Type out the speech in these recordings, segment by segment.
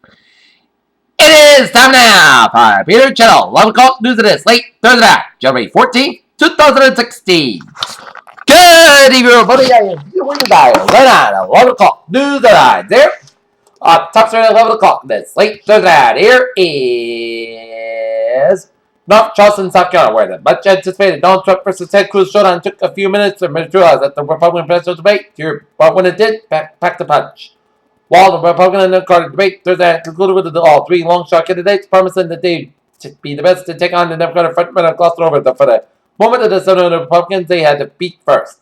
It is time now for Peter Channel 11 o'clock news of this late Thursday night, January 14th, 2016. Good evening, everybody. You win the dial right on 11 o'clock news of the night. There, top story at 11 o'clock this late Thursday night. Here is North Charleston, South Carolina, where the much anticipated Donald Trump versus Ted Cruz showdown took a few minutes to materialize at the Republican presidential debate. Here, but when it did, packed the punch. While the Republican and Democratic debate Thursday concluded with all three long shot candidates promising that they'd be the best to take on the Democratic frontman cluster over for the moment of the Senate of the Republicans they had to beat first.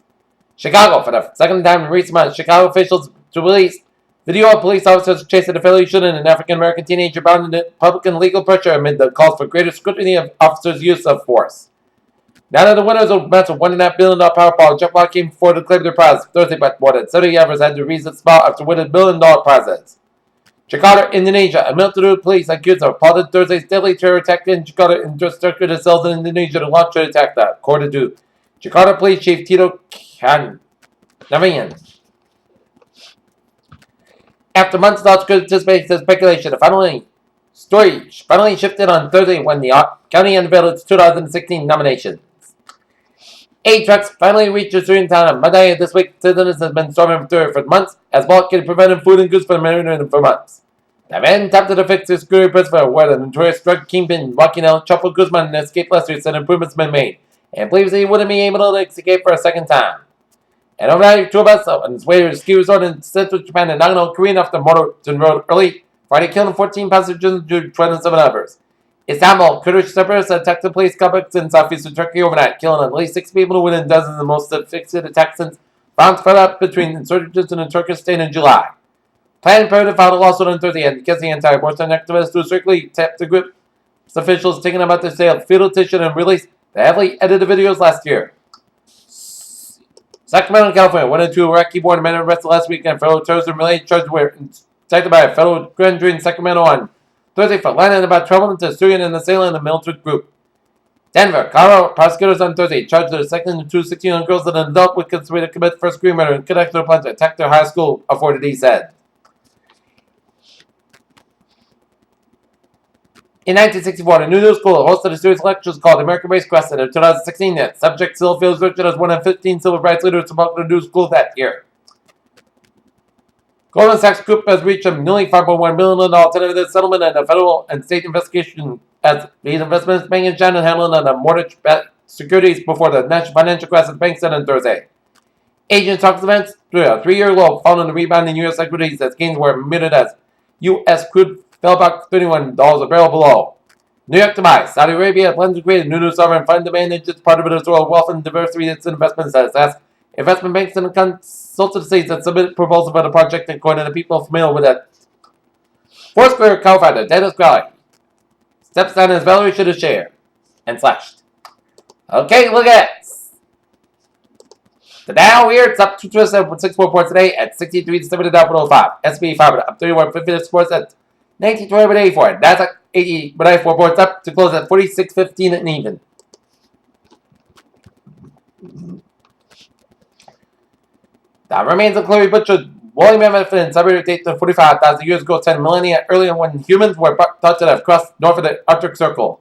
Chicago, for the second time in recent months, Chicago officials released video of police officers chasing a fatally shooting an African American teenager bound in Republican legal pressure amid the calls for greater scrutiny of officers' use of force. Now that the winners of the match of $1.5 billion Powerball, jackpot came forward to claim their prize Thursday, but more than 70 others had to raise the spot after winning $1 billion prizes. Jakarta, Indonesia. A military police accused of plotted Thursday's deadly terror attack in Jakarta and instructed cells in Indonesia to launch an attack, according to Jakarta Police Chief Tito Karnavian. After months of speculation, the story finally shifted on Thursday when the county unveiled its 2016 nomination. Aid trucks finally reached a certain town on Monday this week. Citizens have been storming through for months as blockade prevented food and goods from entering for months. The men attempted to fix their security principle where the notorious drug kingpin Joaquin Chapo Guzman escaped last year said improvements have been made and believes he wouldn't be able to escape for a second time. And overnight tour bus on its way to a ski resort in central Japan and Nagano, Korean off the Motorton Road early Friday, killing 14 passengers and 27 others. Istanbul, Kurdish separatists attacked the police complex in southeastern Turkey overnight, killing at least 6 people within dozens of the most asphyxiated attacks since violence spread out between insurgents and the Turkish state in July. Planned Parenthood filed a lawsuit on Thursday against the anti-abortion activists who strictly tapped the group's officials taking about the sale of fetal tissue and released the heavily edited videos last year. Sacramento, California, one of two Iraqi-born men arrested last week and federal terrorism-related charges were indicted by a federal grand jury in Sacramento on Thursday for lying about trouble into Syrian and assailant the militant group. Denver, Colorado prosecutors on Thursday charged the second and two 16-year-old girls that an adult would consider to commit first-degree murder and connected to a plan to attack their high school, authorities said. In 1964, the New School hosted a series of lectures called American Race Quest. In 2016, the subject still feels rich as one of 15 civil rights leaders to welcome the New School that year. Goldman Sachs Group has reached a nearly $5.1 billion tentative settlement and a federal and state investigation as these investments bank and Shannon handling on the mortgage-backed securities before the national financial crisis, bank said on Thursday. Asian stocks events through a 3-year low following the rebound in U.S. equities as gains were muted as U.S. crude fell back $31 a barrel below. New York to buy. Saudi Arabia plans to create a new sovereign fund to manage its part of Venezuela's wealth and diversity its investment status as investment banks and consultancies that submitted proposals for the project, according to people familiar with it. Foursquare co-founder Dennis Crowley steps down his valuation of share and slashed. Okay, look at it. The Dow here, it's up 2.64 points today at 63.75. S&P 500 up 31.50 points at 19.20.84. Nasdaq 80.94 points up to close at 46.15 and even. That remains unclear which William Mammoth and Siberia date to 45,000 years ago, 10 millennia earlier when humans were thought to have crossed north of the Arctic Circle.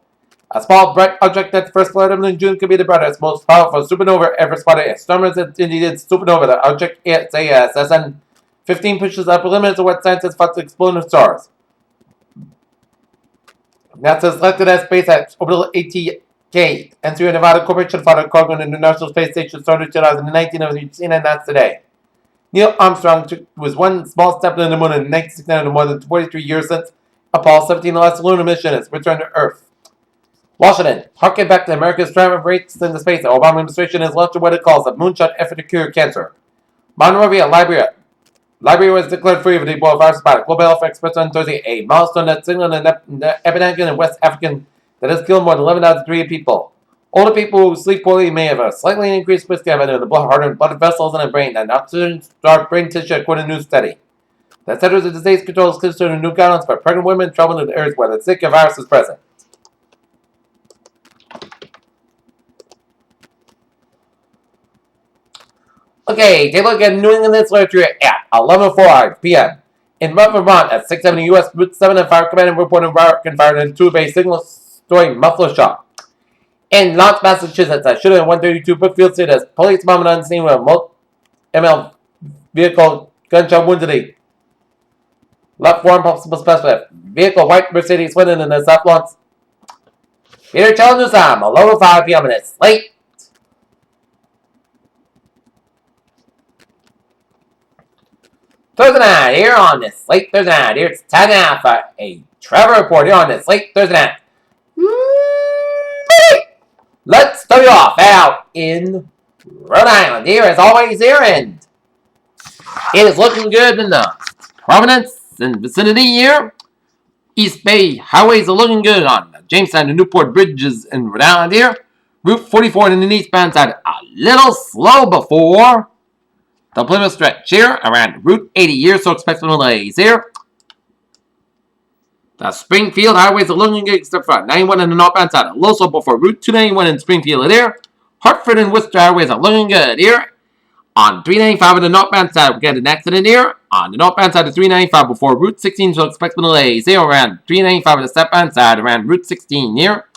A small bright object that first fluttered in June could be the brightest, most powerful supernova ever spotted. Astronomers indicated supernova, the object SN 15 pushes up limits of what scientists thought to explode stars. NASA selected as SpaceX Orbital ATK and Sierra Nevada Corporation found a cargo on the International Space Station started in 2019 and was seen announced today. Neil Armstrong was one small step to the moon in 1969 more than 43 years since Apollo 17, the last lunar mission, has returned to Earth. Washington, harken back to America's triumph rates in the space. The Obama administration has launched what it calls a moonshot effort to cure cancer. Monrovia, Liberia was declared free of the Ebola virus by global health experts on Thursday, a milestone that signaled an epidemic in West Africa that has killed more than 11,300 people. Older people who sleep poorly may have a slightly increased risk of having the heart and blood vessels in the brain and oxygen-starved brain tissue, according to a new study. The Centers of Disease Control is considering new guidelines for pregnant women traveling to areas where the Zika virus is present. Okay, take a look at New England literature at 11:05 p.m. In Vermont at 670 U.S. Route 7 and Fire Command and reporting gunfire in a two-bay single-story muffler shop. In Lawrence, Massachusetts at shooting at 132 Brookfield Street as police mom on scene with a multi-ML vehicle gunshot wounded a left forearm possible specialist. Vehicle white Mercedes went in the South Lawrence. Peter Channel News Time, 11:05 p.m. and it's late. Thursday night here on this late Thursday night. Here it's 10 now for a Trevor report here on this late Thursday night. Let's start you off out in Rhode Island. Here as always here, and it is looking good in the Providence and vicinity here. East Bay highways are looking good on the Jamestown and Newport bridges in Rhode Island here. Route 44 in the eastbound side a little slow before the Plymouth stretch here around Route 80 here, so expect some delays here. The Springfield highways are looking good except for 91 in the northbound side a little slow before Route 291 in Springfield here. Hartford and Worcester highways are looking good here. On 395 on the northbound side, we get an accident here. On the northbound side of 395 before Route 16, so expect some delays here around 395 on the southbound side around Route 16 here.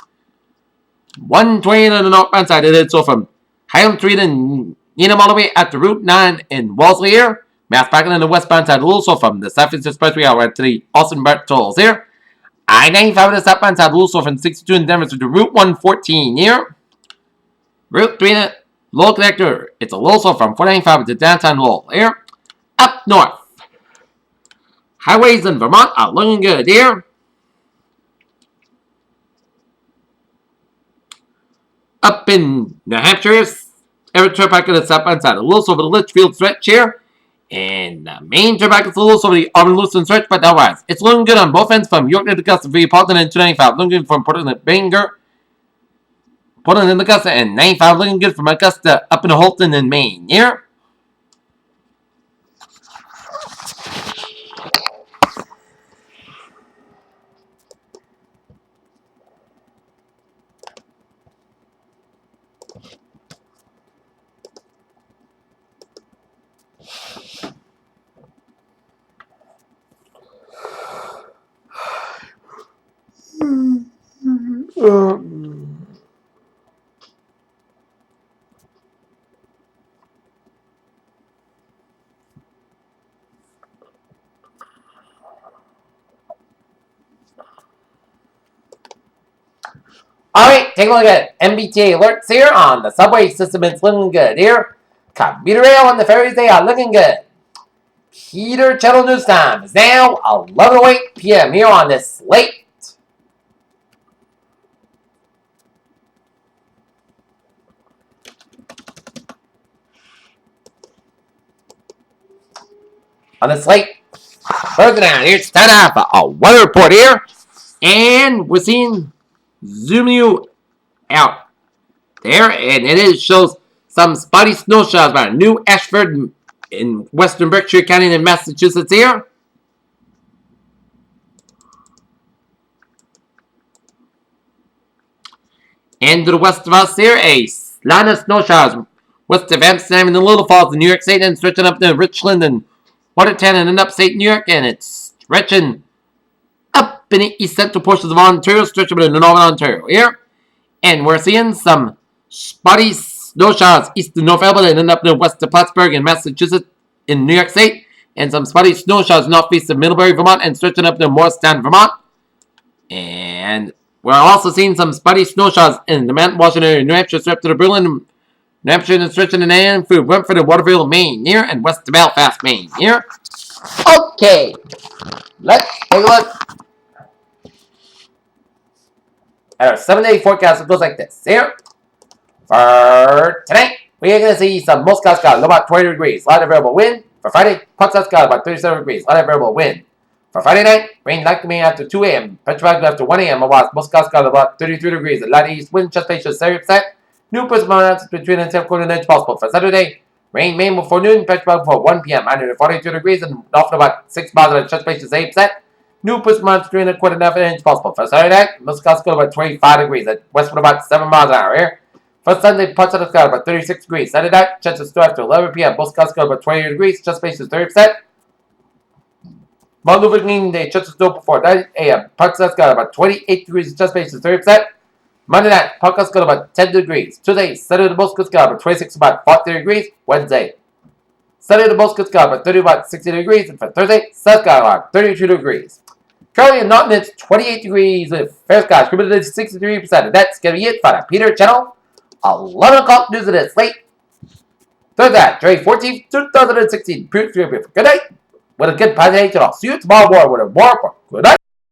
120 on the northbound side, it is so from Highland Street and Needham all the way at the Route 9 in Wellesley here. Mass parking on the westbound side, also from the Southeast Expressway out to the Austin Brett tolls here. I-95 on the southbound side, also from 62 in Denver to the Route 114 here. Route 3 Lowell connector, it's a little slow from 495 to downtown Lowell here. Up north, highways in Vermont are looking good here. Up in New Hampshire, every turnpike on the southbound side, a little slow for the Litchfield stretch here. And the main turnpike is a little slow for the Auburn-Lewiston stretch, but otherwise, it's looking good on both ends from York to Augusta via Portland and 295. Looking good from Portland to Bangor. Portland and Augusta, and 95 looking good from Augusta up in Holton and Maine here. Alright, take a look at MBTA alerts here on the subway system. It's looking good here. Commuter rail on the ferries, they are looking good. Peter Channel News Time is now 11:08 p.m. here on this late. On this late Thursday night, here's time for a weather report here. And we're seeing zooming you out there, and it shows some spotty snow showers by New Ashford in western Berkshire County in Massachusetts here. And to the west of us here, a line of snow showers west of Amsterdam and the Little Falls in New York State, and stretching up to Richland and Watertown and in upstate New York, and it's stretching up in the east central portions of Ontario, stretching up in northern Ontario here. And we're seeing some spotty snow showers east of North Albany and then up to west of Plattsburgh in Massachusetts in New York State. And some spotty snow showers northeast of Middlebury, Vermont, and stretching up to Morristown, Vermont. And we're also seeing some spotty snow showers in the Mount Washington area, New Hampshire, straight up to the Berlin, New Hampshire, and stretching in Ann through Wentford and Waterville, Maine here, and west of Belfast, Maine here. Okay, let's take a look at our 7-day forecast. It goes like this here. For tonight, we are going to see some most clouds got about 20 degrees, light variable wind. For Friday, clouds got about 37 degrees, light variable wind. For Friday night, rain likely after 2 a.m., petrified after 1 a.m. Otherwise, most clouds got about 33 degrees, a light east wind, just patient 30%. New percent between and 10 quarter inch possible. For Saturday, rain May before noon, petrified before 1 p.m. 142 degrees and often about 6 miles and just patient 8%. New percent between and quarter inch possible. For Saturday night, most clouds got about 25 degrees at westward about 7 miles an hour here. For Sunday, parts of the sky about 36 degrees. Saturday night, chances still after 11 p.m. Most clouds got about 20 degrees, just patient 30%. Monday Wiggins Day, just as still before 9 a.m. Parkside got about 28 degrees, just based 30%. Monday night, Parkside got about 10 degrees. Tuesday, Saturday, the most got about 26, about 40 degrees. Wednesday, Saturday, the most got about 30, about 60 degrees. And for Thursday, South got about 32 degrees. Currently in Norton, it's 28 degrees with fair skies, humidity 63%. And that's going to be it for the Peter Channel 11 o'clock news of this late Thursday, January 14th, 2016. Good night. With a good presentation, I'll see you tomorrow morning with a more. Good night.